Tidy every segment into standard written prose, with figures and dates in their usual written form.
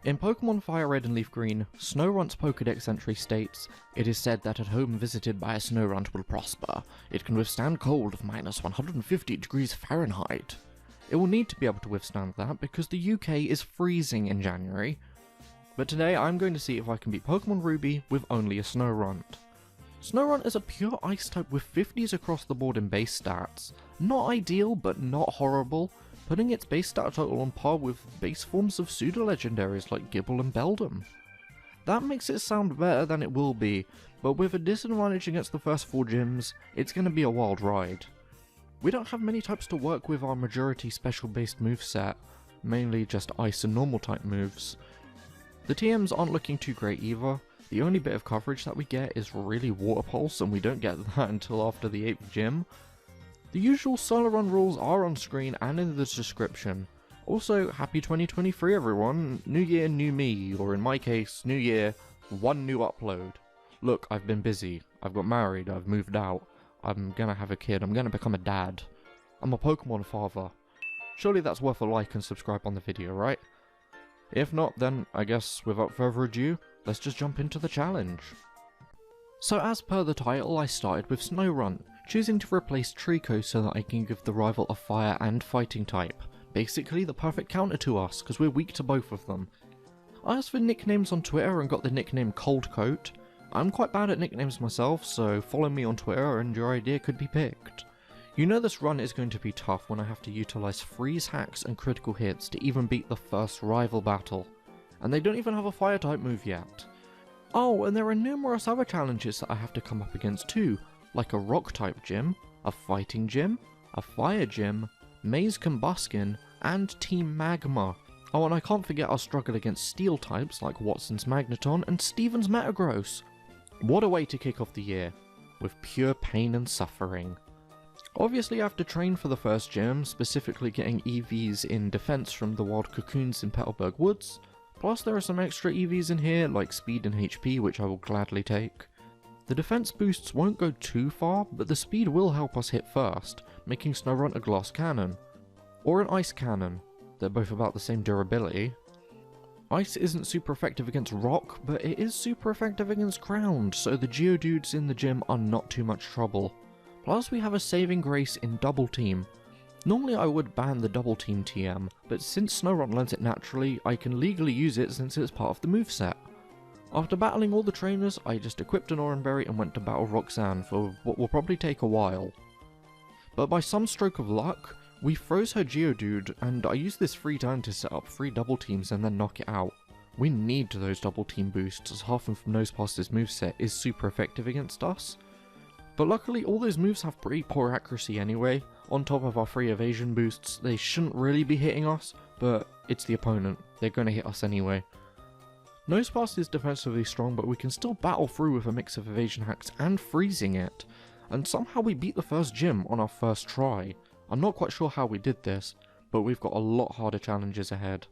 In Pokemon Fire Red and Leaf Green, Snorunt's Pokedex entry states, "It is said that a home visited by a Snorunt will prosper. It can withstand cold of minus 150 degrees Fahrenheit. It will need to be able to withstand that because the UK is freezing in January. But today I'm going to see if I can beat Pokemon Ruby with only a Snorunt. Snorunt is a pure ice type with 50s across the board in base stats. Not ideal, but not horrible, putting its base stat total on par with base forms of pseudo-legendaries like Gibble and Beldum. That makes it sound better than it will be, but with a disadvantage against the first 4 gyms, it's going to be a wild ride. We don't have many types to work with our majority special based moveset, mainly just ice and normal type moves. The TMs aren't looking too great either. The only bit of coverage that we get is really Water Pulse, and we don't get that until after the 8th gym. The usual solo run rules are on screen and in the description. Also, happy 2023 everyone, new year, new me, or in my case, new year, one new upload. Look, I've been busy, I've got married, I've moved out, I'm gonna have a kid, I'm gonna become a dad. I'm a Pokemon father. Surely that's worth a like and subscribe on the video, right? If not, then I guess without further ado, let's just jump into the challenge. So as per the title, I started with Snorunt, choosing to replace Trico so that I can give the rival a fire and fighting type. Basically the perfect counter to us, because we're weak to both of them. I asked for nicknames on Twitter and got the nickname Cold Coat. I'm quite bad at nicknames myself, so follow me on Twitter and your idea could be picked. You know this run is going to be tough when I have to utilise freeze hacks and critical hits to even beat the first rival battle. And they don't even have a fire type move yet. Oh, and there are numerous other challenges that I have to come up against too, like a rock type gym, a fighting gym, a fire gym, Maze Combuskin, and Team Magma. Oh, and I can't forget our struggle against steel types like Watson's Magneton and Steven's Metagross. What a way to kick off the year, with pure pain and suffering. Obviously I have to train for the first gym, specifically getting EVs in defense from the wild cocoons in Petalburg Woods. Plus there are some extra EVs in here, like speed and HP, which I will gladly take. The defense boosts won't go too far, but the speed will help us hit first, making Snorunt a glass cannon. Or an ice cannon. They're both about the same durability. Ice isn't super effective against rock, but it is super effective against ground, so the Geodudes in the gym are not too much trouble. Plus we have a saving grace in Double Team. Normally I would ban the Double Team TM, but since Snorunt learns it naturally, I can legally use it since it's part of the moveset. After battling all the trainers, I just equipped an Oranberry and went to battle Roxanne for what will probably take a while. But by some stroke of luck, we froze her Geodude, and I used this free time to set up 3 double teams and then knock it out. We need those double team boosts, as half of Nosepast's moveset is super effective against us. But luckily all those moves have pretty poor accuracy anyway. On top of our free evasion boosts, they shouldn't really be hitting us, but it's the opponent, they're going to hit us anyway. Nosepast is defensively strong, but we can still battle through with a mix of evasion hacks and freezing it. And somehow we beat the first gym on our first try. I'm not quite sure how we did this, but we've got a lot harder challenges ahead.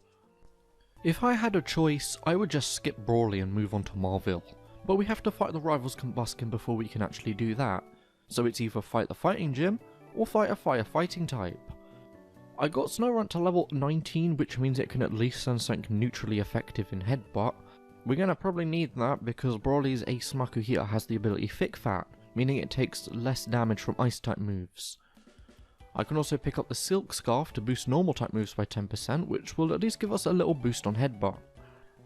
If I had a choice, I would just skip Brawly and move on to Marville. But we have to fight the rival's Combuskin before we can actually do that. So it's either fight the fighting gym, or fight a firefighting type. I got Snorunt to level 19, which means it can at least send something neutrally effective in Headbutt. We're gonna probably need that because Brawly's Ace Makuhita has the ability Thick Fat, meaning it takes less damage from ice type moves. I can also pick up the Silk Scarf to boost normal type moves by 10%, which will at least give us a little boost on Headbutt.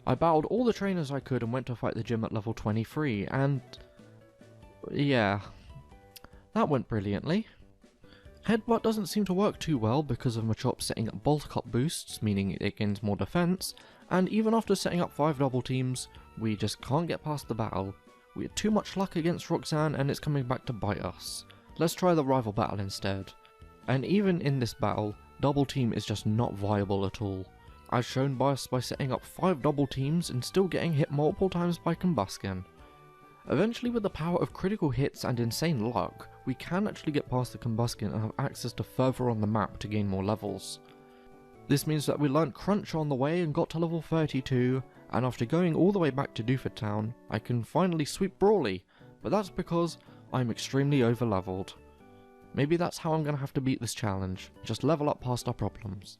I battled all the trainers I could and went to fight the gym at level 23, and yeah, that went brilliantly. Headbutt doesn't seem to work too well because of Machop setting up Bolt Up boosts, meaning it gains more defense, and even after setting up 5 double teams, we just can't get past the battle. We had too much luck against Roxanne and it's coming back to bite us. Let's try the rival battle instead. And even in this battle, double team is just not viable at all, as shown by us by setting up 5 double teams and still getting hit multiple times by Combuskin. Eventually, with the power of critical hits and insane luck, we can actually get past the Combuskin and have access to further on the map to gain more levels. This means that we learnt Crunch on the way and got to level 32, and after going all the way back to Dooford Town, I can finally sweep Brawly, but that's because I'm extremely over leveled. Maybe that's how I'm going to have to beat this challenge, just level up past our problems.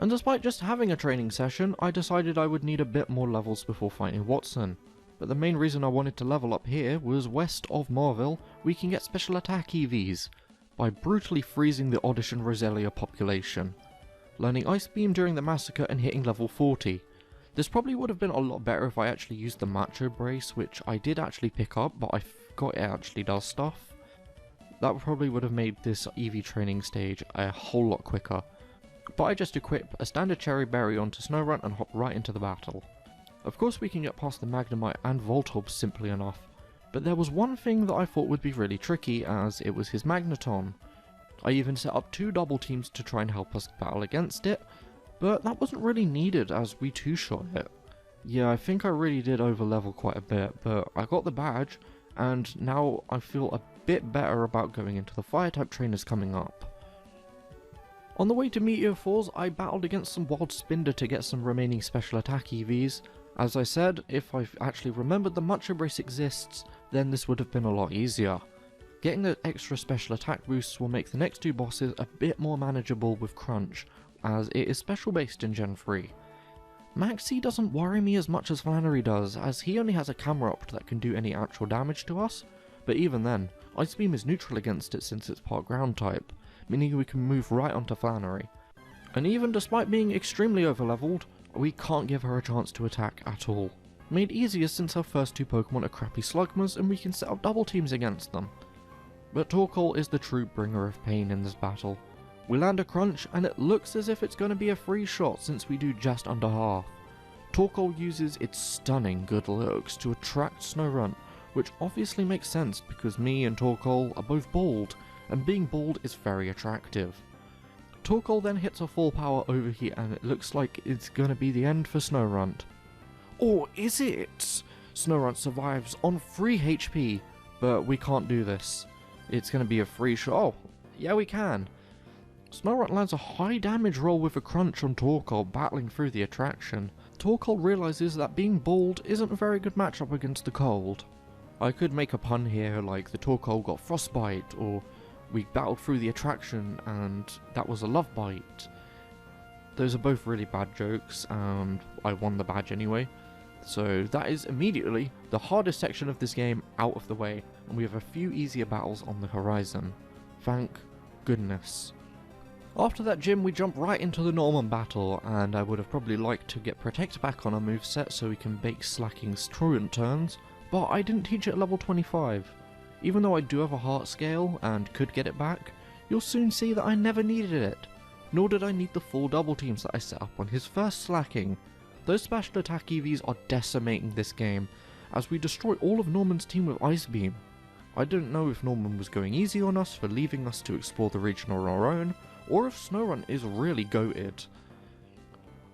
And despite just having a training session, I decided I would need a bit more levels before fighting Watson. But the main reason I wanted to level up here was west of Marville, we can get special attack EVs by brutally freezing the Oddish and Roselia population, learning Ice Beam during the massacre and hitting level 40. This probably would have been a lot better if I actually used the Macho Brace, which I did actually pick up, but I forgot it actually does stuff. That probably would have made this EV training stage a whole lot quicker. But I just equip a standard Cherry Berry onto Snorunt and hop right into the battle. Of course we can get past the Magnemite and Voltorb simply enough, but there was one thing that I thought would be really tricky, as it was his Magneton. I even set up 2 double teams to try and help us battle against it, but that wasn't really needed as we two-shot it. Yeah, I think I really did over-level quite a bit, but I got the badge, and now I feel a bit better about going into the Fire-type trainers coming up. On the way to Meteor Falls, I battled against some Wild Spinder to get some remaining special attack EVs. As I said, if I actually remembered the Macho Brace exists, then this would have been a lot easier. Getting the extra special attack boosts will make the next 2 bosses a bit more manageable with Crunch, as it is special based in Gen 3. Maxie doesn't worry me as much as Flannery does, as he only has a camera up that can do any actual damage to us, but even then, Ice Beam is neutral against it since it's part ground type, meaning we can move right onto Flannery. And even despite being extremely overleveled, we can't give her a chance to attack at all. Made easier since our first 2 Pokemon are crappy Slugmas and we can set up double teams against them. But Torkoal is the true bringer of pain in this battle. We land a Crunch and it looks as if it's going to be a free shot since we do just under half. Torkoal uses its stunning good looks to attract Snorunt, which obviously makes sense because me and Torkoal are both bald, and being bald is very attractive. Torkoal then hits a full power overheat and it looks like it's gonna be the end for Snorunt. Or is it? Snorunt survives on 3 HP, but we can't do this. It's gonna be a free shot. Oh, yeah we can. Snorunt lands a high damage roll with a Crunch on Torkoal battling through the attraction. Torkoal realizes that being bald isn't a very good matchup against the cold. I could make a pun here like the Torkoal got frostbite, or we battled through the attraction and that was a love bite. Those are both really bad jokes and I won the badge anyway. So that is immediately the hardest section of this game out of the way, and we have a few easier battles on the horizon. Thank goodness. After that gym we jump right into the Norman battle, and I would have probably liked to get Protect back on our moveset so we can bake Slacking's truant turns, but I didn't teach it at level 25. Even though I do have a heart scale and could get it back, you'll soon see that I never needed it. Nor did I need the full double teams that I set up on his first Slacking. Those special attack EVs are decimating this game, as we destroy all of Norman's team with Ice Beam. I don't know if Norman was going easy on us for leaving us to explore the region on our own, or if Snorunt is really goated.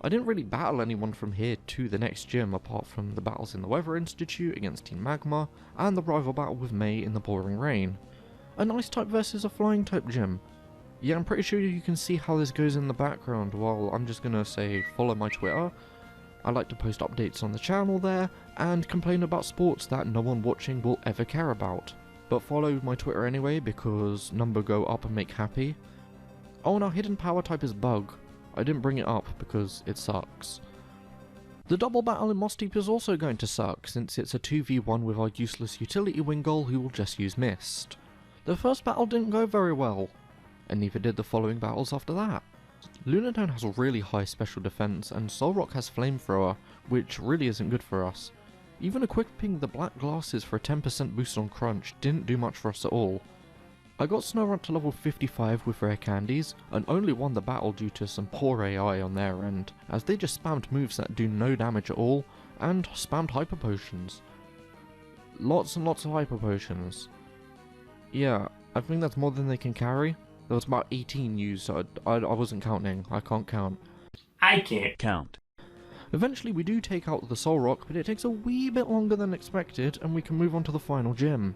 I didn't really battle anyone from here to the next gym apart from the battles in the Weather Institute against Team Magma, and the rival battle with May in the pouring rain. An Ice type versus a Flying type gym. Yeah, I'm pretty sure you can see how this goes in the background. Well, I'm just gonna say follow my Twitter. I like to post updates on the channel there, and complain about sports that no one watching will ever care about. But follow my Twitter anyway, because number go up and make happy. Oh, and our hidden power type is Bug. I didn't bring it up because it sucks. The double battle in Moss Deep is also going to suck, since it's a 2v1 with our useless utility Wingull who will just use Mist. The first battle didn't go very well, and neither did the following battles after that. Lunatone has a really high special defense, and Solrock has Flamethrower, which really isn't good for us. Even equipping the black glasses for a 10% boost on Crunch didn't do much for us at all. I got Snorunt to level 55 with rare candies, and only won the battle due to some poor AI on their end, as they just spammed moves that do no damage at all, and spammed Hyper Potions. Lots and lots of Hyper Potions. Yeah, I think that's more than they can carry. There was about 18 used, so I wasn't counting. I can't count. I can't count. Eventually we do take out the Solrock, but it takes a wee bit longer than expected, and we can move on to the final gym.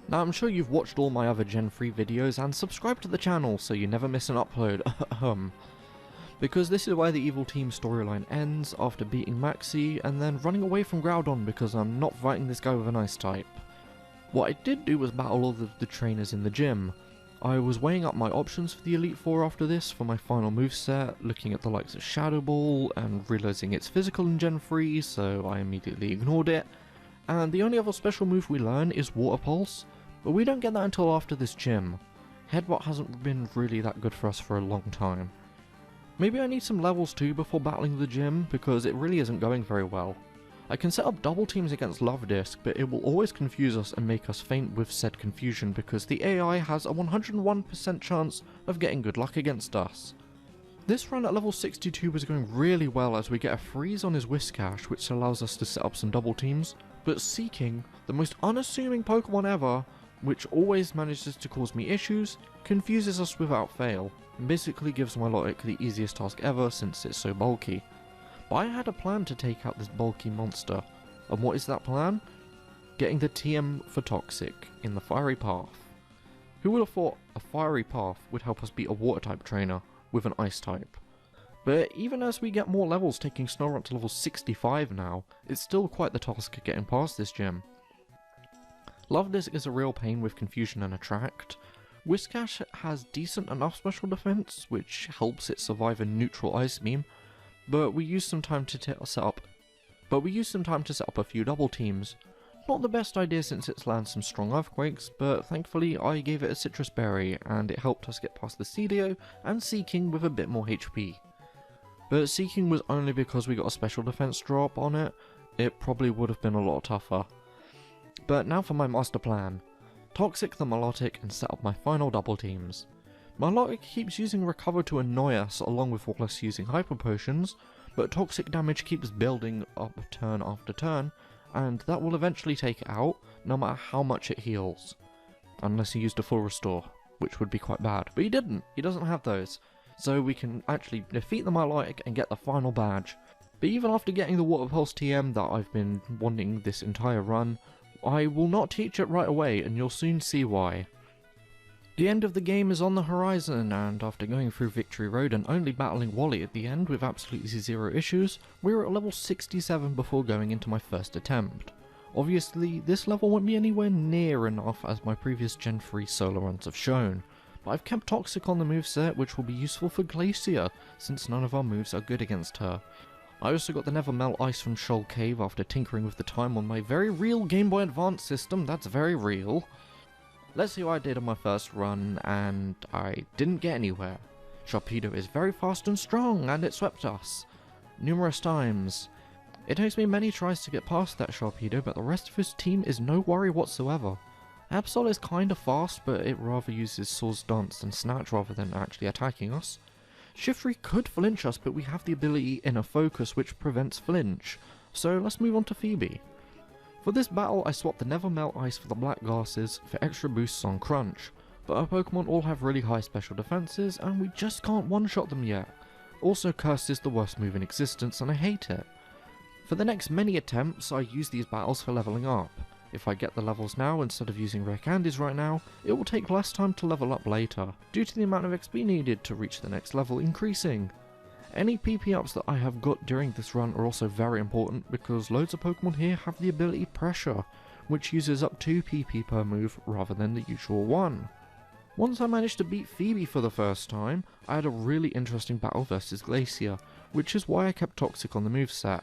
Now I'm sure you've watched all my other Gen 3 videos and subscribed to the channel so you never miss an upload, because this is where the Evil Team storyline ends after beating Maxie and then running away from Groudon because I'm not fighting this guy with an Ice type. What I did do was battle all of the trainers in the gym. I was weighing up my options for the Elite Four after this for my final moveset, looking at the likes of Shadow Ball and realising it's physical in Gen 3, so I immediately ignored it. And the only other special move we learn is Water Pulse, but we don't get that until after this gym. Headbutt hasn't been really that good for us for a long time. Maybe I need some levels too before battling the gym, because it really isn't going very well. I can set up double teams against Love Disc, but it will always confuse us and make us faint with said confusion because the AI has a 101% chance of getting good luck against us. This run at level 62 was going really well as we get a freeze on his Whiskash, which allows us to set up some double teams, but Seeking, the most unassuming Pokemon ever, which always manages to cause me issues, confuses us without fail, and basically gives Milotic the easiest task ever since it's so bulky. But I had a plan to take out this bulky monster, and what is that plan? Getting the TM for Toxic in the Fiery Path. Who would have thought a Fiery Path would help us beat a Water type trainer with an Ice type? But even as we get more levels, taking Snorunt to level 65 now, it's still quite the task getting past this gym. Love Disc is a real pain with Confusion and Attract. Whiskash has decent enough special defense, which helps it survive a neutral Ice Beam, but we use some time to set up a few double teams. Not the best idea since it's landed some strong earthquakes, but thankfully I gave it a citrus berry and it helped us get past the Celio and Seeking with a bit more HP. But Seeking was only because we got a special defense drop on it. It probably would have been a lot tougher. But now for my master plan. Toxic the Milotic and set up my final double teams. Milotic keeps using Recover to annoy us along with Wallace using Hyper Potions, but toxic damage keeps building up turn after turn, and that will eventually take it out, no matter how much it heals. Unless he used a full restore, which would be quite bad. But he didn't, he doesn't have those. So we can actually defeat the Milotic and get the final badge. But even after getting the Water Pulse TM that I've been wanting this entire run, I will not teach it right away, and you'll soon see why. The end of the game is on the horizon, and after going through Victory Road and only battling Wally at the end with absolutely zero issues, we were at level 67 before going into my first attempt. Obviously, this level won't be anywhere near enough as my previous Gen 3 solo runs have shown, but I've kept Toxic on the moveset, which will be useful for Glacier, since none of our moves are good against her. I also got the Never Melt Ice from Shoal Cave after tinkering with the time on my very real Game Boy Advance system, that's very real. Let's see what I did on my first run, and I didn't get anywhere. Sharpedo is very fast and strong, and it swept us. Numerous times. It takes me many tries to get past that Sharpedo, but the rest of his team is no worry whatsoever. Absol is kinda fast, but it rather uses Swords Dance and Snatch rather than actually attacking us. Shiftry could flinch us, but we have the ability Inner Focus which prevents flinch, so let's move on to Phoebe. For this battle I swapped the Never Melt Ice for the Black Glasses for extra boosts on Crunch, but our Pokemon all have really high special defenses and we just can't one-shot them yet. Also, Curse is the worst move in existence and I hate it. For the next many attempts I use these battles for leveling up. If I get the levels now instead of using rare candies right now, it will take less time to level up later, due to the amount of XP needed to reach the next level increasing. Any PP ups that I have got during this run are also very important because loads of Pokemon here have the ability Pressure, which uses up 2 PP per move rather than the usual 1. Once I managed to beat Phoebe for the first time, I had a really interesting battle versus Glacier, which is why I kept Toxic on the moveset.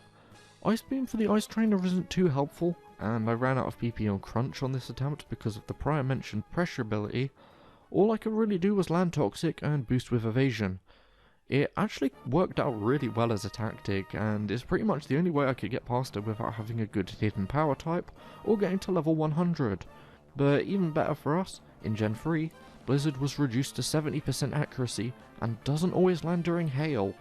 Ice Beam for the Ice Trainer isn't too helpful, and I ran out of PP on Crunch on this attempt because of the prior mentioned Pressure ability. All I could really do was land Toxic and boost with Evasion. It actually worked out really well as a tactic, and is pretty much the only way I could get past it without having a good hidden power type, or getting to level 100. But even better for us, in Gen 3, Blizzard was reduced to 70% accuracy, and doesn't always land during Hail.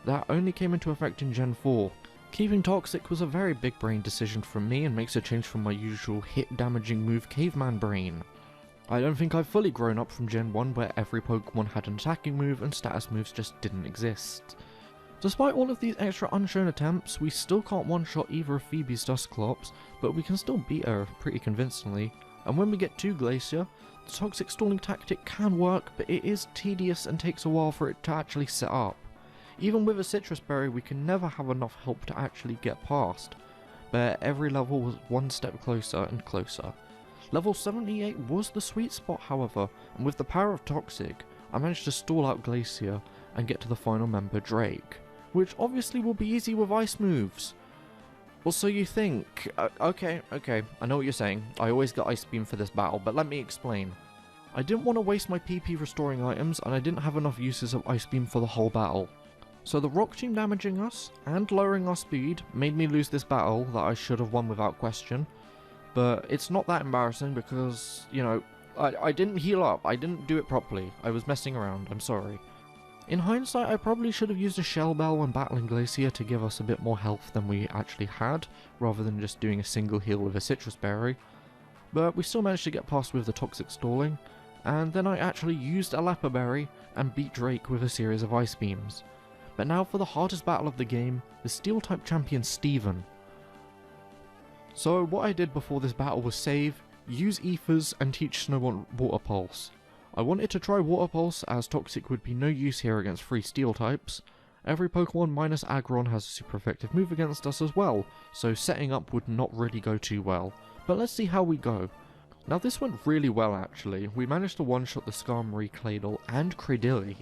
That only came into effect in Gen 4. Keeping Toxic was a very big brain decision from me, and makes a change from my usual hit-damaging move Caveman Brain. I don't think I've fully grown up from Gen 1 where every Pokemon had an attacking move and status moves just didn't exist. Despite all of these extra unshown attempts, we still can't one-shot either of Phoebe's Dusclops, but we can still beat her pretty convincingly, and when we get to Glacier, the Toxic stalling tactic can work, but it is tedious and takes a while for it to actually set up. Even with a Citrus Berry we can never have enough help to actually get past, but every level was one step closer and closer. Level 78 was the sweet spot, however, and with the power of Toxic, I managed to stall out Glacier and get to the final member, Drake, which obviously will be easy with ice moves. Well, so you think, okay, I know what you're saying, I always get Ice Beam for this battle, but let me explain. I didn't want to waste my PP restoring items, and I didn't have enough uses of Ice Beam for the whole battle. So the Rock Team damaging us, and lowering our speed, made me lose this battle that I should have won without question. But it's not that embarrassing because, you know, I didn't heal up, I didn't do it properly, I was messing around, I'm sorry. In hindsight, I probably should have used a Shell Bell when battling Glacier to give us a bit more health than we actually had, rather than just doing a single heal with a Citrus Berry. But we still managed to get past with the Toxic stalling, and then I actually used a Leper Berry and beat Drake with a series of Ice Beams. But now for the hardest battle of the game, the Steel-type champion Steven. So what I did before this battle was save, use Ethers, and teach Snorunt Water Pulse. I wanted to try Water Pulse as Toxic would be no use here against 3 Steel types. Every Pokemon minus Aggron has a super effective move against us as well, so setting up would not really go too well. But let's see how we go. Now this went really well actually, we managed to one-shot the Skarmory, Claydol, and Cradily.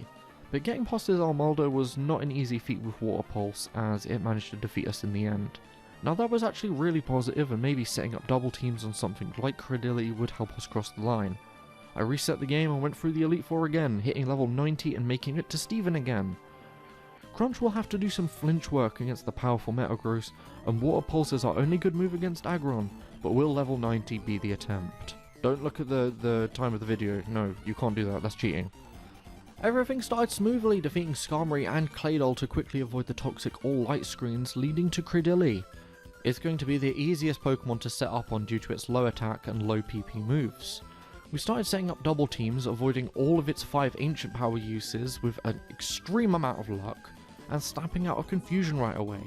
But getting past his Armaldo was not an easy feat with Water Pulse, as it managed to defeat us in the end. Now that was actually really positive, and maybe setting up double teams on something like Cradily would help us cross the line. I reset the game and went through the Elite Four again, hitting level 90 and making it to Steven again. Crunch will have to do some flinch work against the powerful Metagross, and Water Pulse is our only good move against Aggron, but will level 90 be the attempt? Don't look at the time of the video, no, you can't do that, that's cheating. Everything started smoothly, defeating Skarmory and Claydol to quickly avoid the toxic all-light screens, leading to Cradily. It's going to be the easiest Pokemon to set up on due to its low attack and low PP moves. We started setting up double teams, avoiding all of its 5 ancient power uses with an extreme amount of luck, and stamping out a Confusion right away.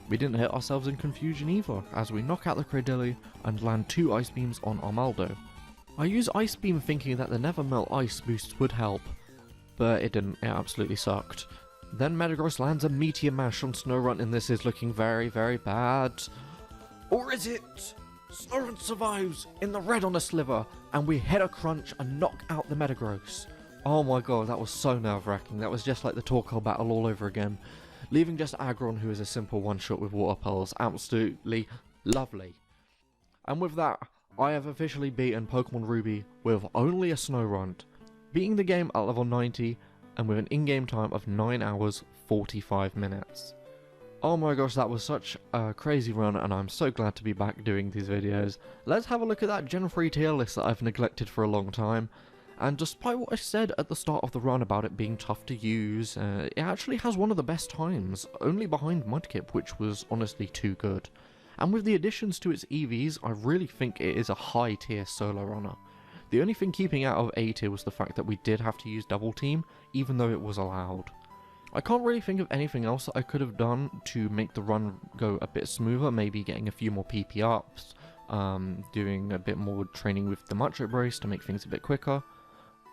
We didn't hit ourselves in Confusion either, as we knock out the Cradily and land 2 Ice Beams on Armaldo. I used Ice Beam thinking that the Never Melt Ice boosts would help, but it didn't, it absolutely sucked. Then Metagross lands a Meteor Mash on Snorunt and this is looking very, very bad. Or is it? Snorunt survives in the red on a sliver, and we hit a crunch and knock out the Metagross. Oh my god, that was so nerve-wracking. That was just like the Torkoal battle all over again. Leaving just Aggron, who is a simple one-shot with Water Pulse. Absolutely lovely. And with that, I have officially beaten Pokemon Ruby with only a Snorunt, beating the game at level 90 and with an in-game time of 9 hours 45 minutes. Oh my gosh, that was such a crazy run, and I'm so glad to be back doing these videos. Let's have a look at that Gen 3 tier list that I've neglected for a long time. And despite what I said at the start of the run about it being tough to use, it actually has one of the best times, only behind Mudkip, which was honestly too good. And with the additions to its EVs, I really think it is a high tier solo runner. The only thing keeping out of A tier was the fact that we did have to use double team, even though it was allowed. I can't really think of anything else that I could have done to make the run go a bit smoother, maybe getting a few more PP ups, doing a bit more training with the Macho Brace to make things a bit quicker.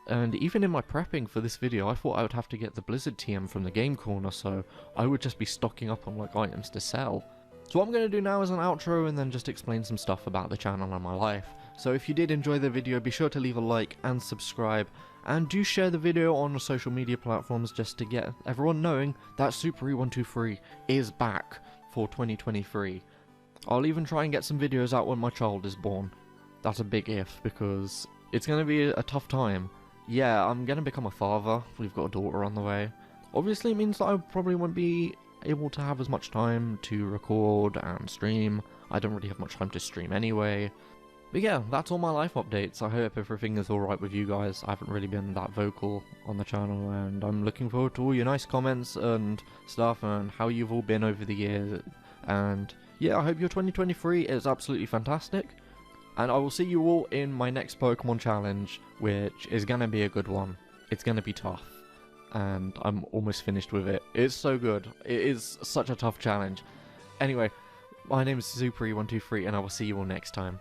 And even in my prepping for this video, I thought I would have to get the Blizzard TM from the Game Corner, so I would just be stocking up on like items to sell. So what I'm going to do now is an outro and then just explain some stuff about the channel and my life. So if you did enjoy the video, be sure to leave a like and subscribe, and do share the video on social media platforms just to get everyone knowing that Super123 is back for 2023. I'll even try and get some videos out when my child is born. That's a big if, because it's going to be a tough time. Yeah, I'm going to become a father, we've got a daughter on the way. Obviously it means that I probably won't be able to have as much time to record and stream. I don't really have much time to stream anyway. But yeah, that's all my life updates. I hope everything is alright with you guys. I haven't really been that vocal on the channel, and I'm looking forward to all your nice comments and stuff and how you've all been over the years. And yeah, I hope your 2023 is absolutely fantastic. And I will see you all in my next Pokemon challenge, which is going to be a good one. It's going to be tough. And I'm almost finished with it. It's so good. It is such a tough challenge. Anyway, my name is Super123 and I will see you all next time.